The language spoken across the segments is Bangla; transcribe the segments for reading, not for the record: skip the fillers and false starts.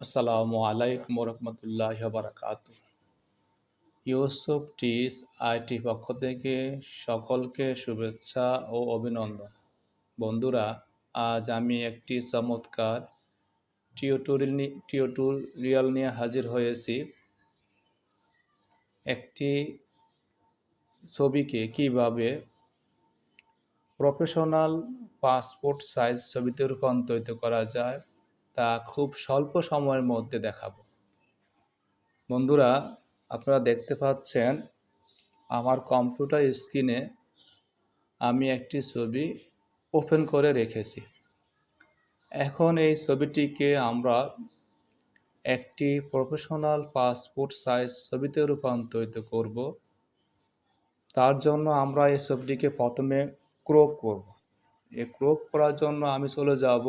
আসসালামু আলাইকুম রহমতুল্লাহ বারাকাতু। ইউসুফ টিস আইটি পক্ষ থেকে সকলকে শুভেচ্ছা ও অভিনন্দন। বন্ধুরা, আজ আমি একটি চমৎকার টিউটোরিয়াল নিয়ে হাজির হয়েছি। একটি ছবিকে কিভাবে প্রফেশনাল পাসপোর্ট সাইজ ছবিতে রূপান্তরিত করা যায় তা খুব স্বল্প সময়ের মধ্যে দেখাবো। বন্ধুরা, আপনারা দেখতে পাচ্ছেন আমার কম্পিউটার স্ক্রিনে আমি একটি ছবি ওপেন করে রেখেছি। এখন এই ছবিটিকে আমরা একটি প্রফেশনাল পাসপোর্ট সাইজ ছবিতে রূপান্তরিত করব। তার জন্য আমরা এই ছবিটিকে প্রথমে ক্রপ করব। এই ক্রপ করার জন্য আমি চলে যাব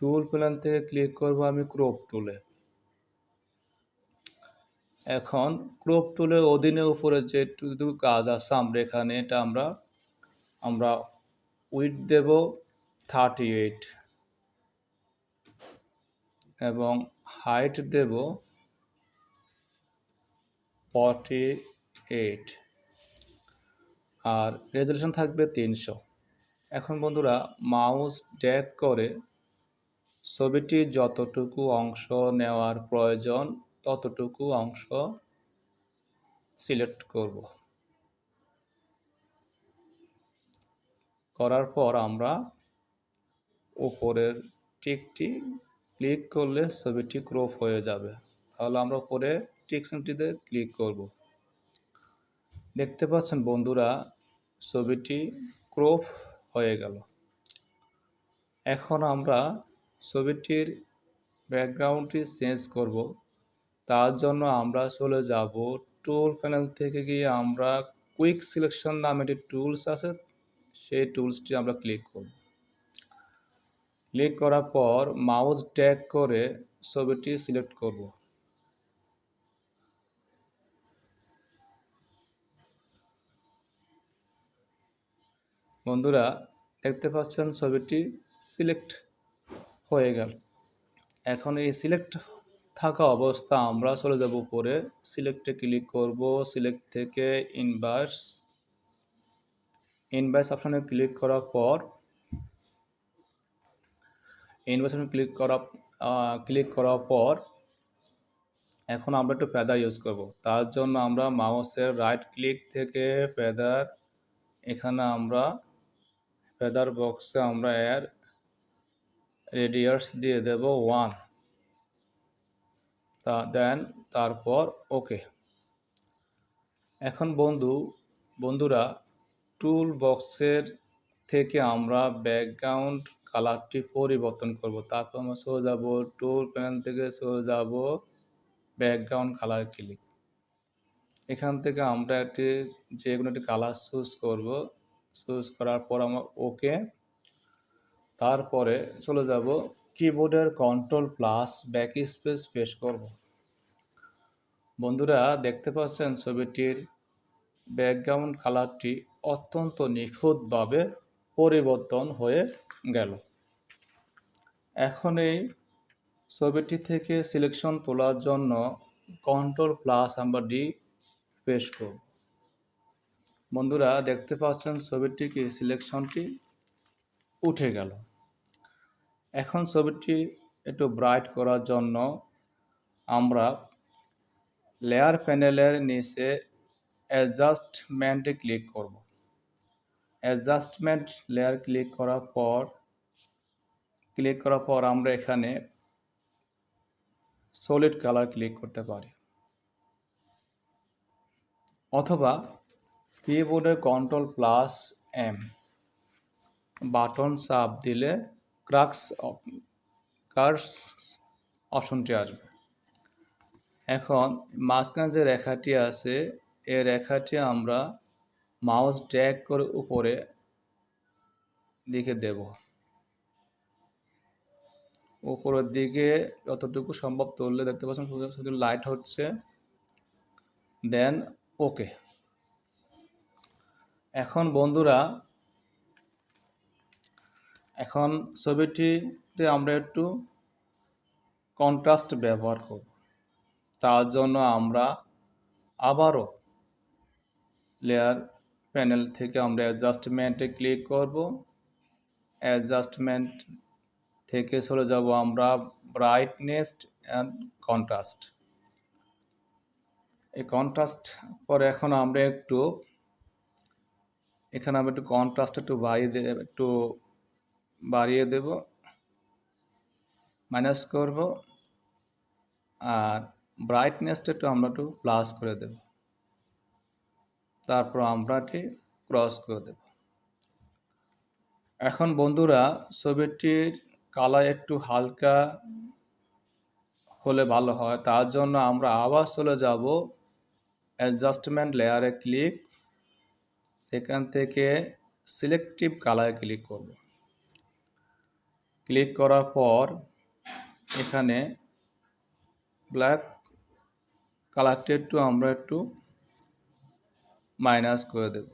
টুল প্যানেল থেকে ক্লিক করব আমি ক্রপ টুলে। এখন ক্রপ টুলের অধীনে উপরে যে কাজ আছে আমরা এখানে এটা আমরা উইডথ দেব 38 এবং হাইট দেব 48 আর রেজলিউশন থাকবে 300। এখন বন্ধুরা, মাউস ড্র্যাগ করে ছবিটির যতটুকু অংশ নেওয়ার প্রয়োজন ততটুকু অংশ সিলেক্ট করব। করার পর আমরা উপরের টিকটি ক্লিক করলে ছবিটি ক্রপ হয়ে যাবে। তাহলে আমরা উপরে টিক চিহ্নটিতে ক্লিক করব। দেখতে পাচ্ছেন বন্ধুরা, ছবিটি ক্রপ হয়ে গেল। এখন আমরা ছবিটির ব্যাকগ্রাউন্ডটি চেঞ্জ করব। তার জন্য আমরা চলে যাব টুল প্যানেল থেকে গিয়ে আমরা কুইক সিলেকশন নামে একটি টুলস আছে, সেই টুলসটি আমরা ক্লিক করব। ক্লিক করার পর মাউস ড্র্যাগ করে ছবিটি সিলেক্ট করব। বন্ধুরা, দেখতে পাচ্ছেন ছবিটি সিলেক্ট হয়ে গেল। এখন এই সিলেক্ট থাকা অবস্থা আমরা চলে যাব উপরে, সিলেক্টে ক্লিক করব। সিলেক্ট থেকে ইনভার্স অপশনে ক্লিক করার পর ক্লিক করার পর এখন আমরা একটু ফেদার ইউজ করব। তার জন্য আমরা মাউসের রাইট ক্লিক থেকে ফেদার, এখানে আমরা ফেদার বক্সে আমরা এর রেডিয়াস দিয়ে দেব 1। তারপর ওকে। এখন বন্ধুরা, টুল বক্সের থেকে আমরা ব্যাকগ্রাউন্ড কালারটি পরিবর্তন করব। তারপর আমরা চলে যাব টুল প্যানেল থেকে চলে যাব ব্যাকগ্রাউন্ড কালার ক্লিক। এখান থেকে আমরা যে কোনো একটি কালার চুজ করব। চুজ করার পর আমরা ওকে। তারপরে চলে যাব কিবোর্ডের কন্ট্রোল+ ব্যাক স্পেস প্রেস করব। বন্ধুরা, দেখতে পাচ্ছেন ছবিটির ব্যাকগ্রাউন্ড কালারটি অত্যন্ত নিখুঁতভাবে পরিবর্তন হয়ে গেল। এখন এই ছবিটি থেকে সিলেকশন তোলার জন্য কন্ট্রোল+ আমরা ডি প্রেস করব। বন্ধুরা, দেখতে পাচ্ছেন ছবিটিকে সিলেকশনটি উঠে গেল। এখন ছবিটি একটু ব্রাইট করার জন্য আমরা লেয়ার প্যানেলের নিচে অ্যাডজাস্টমেন্টে ক্লিক করব। অ্যাডজাস্টমেন্ট লেয়ার ক্লিক করার পর আমরা এখানে সলিড কালার ক্লিক করতে পারি, অথবা কিবোর্ডের কন্ট্রোল+M বাটন চাপ দিলে কার্স অপশনটি আসবে। এখন মাঝখানে যে রেখাটি আছে এই রেখাটি আমরা মাউস ড্র্যাগ করে উপরে দিকে দেব। উপরের দিকে যতটুকু সম্ভব তুললে দেখতে পাচ্ছেন শুধু লাইট হচ্ছে। দেন ওকে। এখন বন্ধুরা, এখন ছবিটিতে আমরা একটু কন্ট্রাস্ট ব্যবহার করব। তার জন্য আমরা আবারও লেয়ার প্যানেল থেকে আমরা অ্যাডজাস্টমেন্টে ক্লিক করব। অ্যাডজাস্টমেন্ট থেকে চলে যাব আমরা ব্রাইটনেস অ্যান্ড কন্ট্রাস্ট। এই কন্ট্রাস্ট পরে এখন আমরা এখানে আমরা একটু কন্ট্রাস্ট একটু বাড়িয়ে দেব, মাইনাস করব, আর ব্রাইটনেসটা আমরা একটু প্লাস করে দেব। তারপর আমরা এটি ক্রস করে দেব। এখন বন্ধুরা ছবিটির কালার একটু হালকা হলে ভালো হয়, তার জন্য আমরা আবার চলে যাব অ্যাডজাস্টমেন্ট লেয়ারে ক্লিক, সেখান থেকে সিলেক্টিভ কালারে ক্লিক করব। ক্লিক করার পর এখানে ব্ল্যাক কালারটা আমরা একটু মাইনাস করে দেব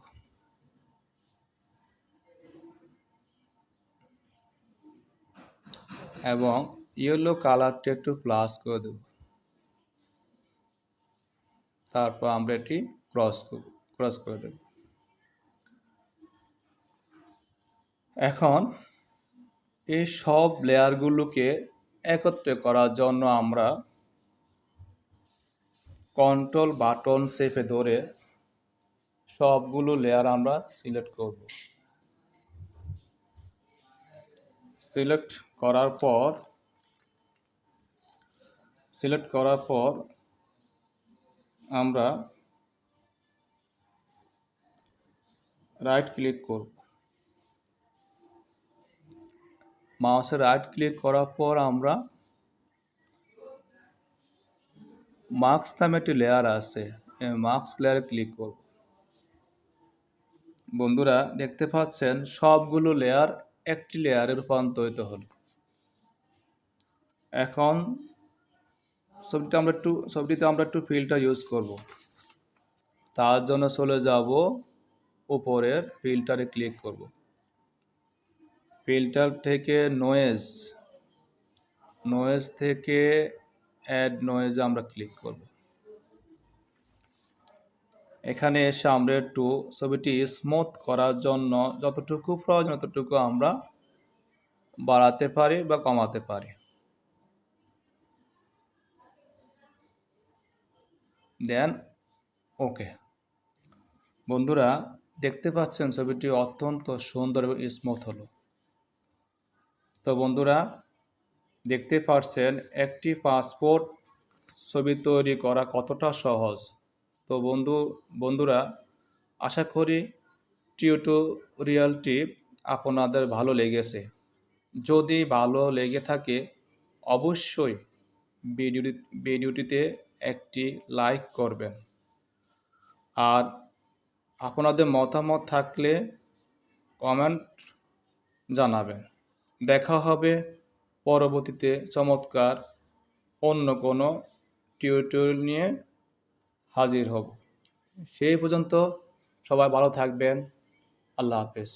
এবং ইয়েলো কালারটা একটু প্লাস করে দেব। তারপর আমরা এটি ক্রস করে দেব। এখন এই সব লেয়ারগুলোকে একত্রে করার জন্য আমরা কন্ট্রোল বাটন চেপে ধরে সবগুলো লেয়ার আমরা সিলেক্ট করব। সিলেক্ট করার পর আমরা রাইট ক্লিক করব। মাউসে রাইট ক্লিক করার পর আমরা মার্কস নামে একটি লেয়ার আছে, মার্কস লেয়ারে ক্লিক করব। বন্ধুরা দেখতে পাচ্ছেন সবগুলো লেয়ার একটি লেয়ারে রূপান্তরিত হলো। এখন ছবিটিতে আমরা একটু ফিল্টার ইউজ করব। তার জন্য চলে যাব উপরের ফিল্টারে ক্লিক করব। ফিল্টার থেকে নয়েজ থেকে অ্যাড নয়েজ আমরা ক্লিক করব। এখানে এসে আমরা একটু ছবিটি স্মুথ করার জন্য যতটুকু প্রয়োজন ততটুকু আমরা বাড়াতে পারি বা কমাতে পারি। দেন ওকে। বন্ধুরা দেখতে পাচ্ছেন ছবিটি অত্যন্ত সুন্দর এবং স্মুথ হলো। তো বন্ধুরা দেখতে পাচ্ছেন একটি পাসপোর্ট ছবি তৈরি করা কতটা সহজ। তো বন্ধুরা আশা করি টিউটোরিয়ালটি আপনাদের ভালো লেগেছে। যদি ভালো লেগে থাকে অবশ্যই ভিডিওটিতে একটি লাইক করবেন, আর আপনাদের মতামত থাকলে কমেন্ট জানাবেন। দেখা হবে পরবর্তীতে চমৎকার অন্য কোনো টিউটোরিয়াল নিয়ে হাজির হব। সেই পর্যন্ত সবাই ভালো থাকবেন। আল্লাহ হাফেজ।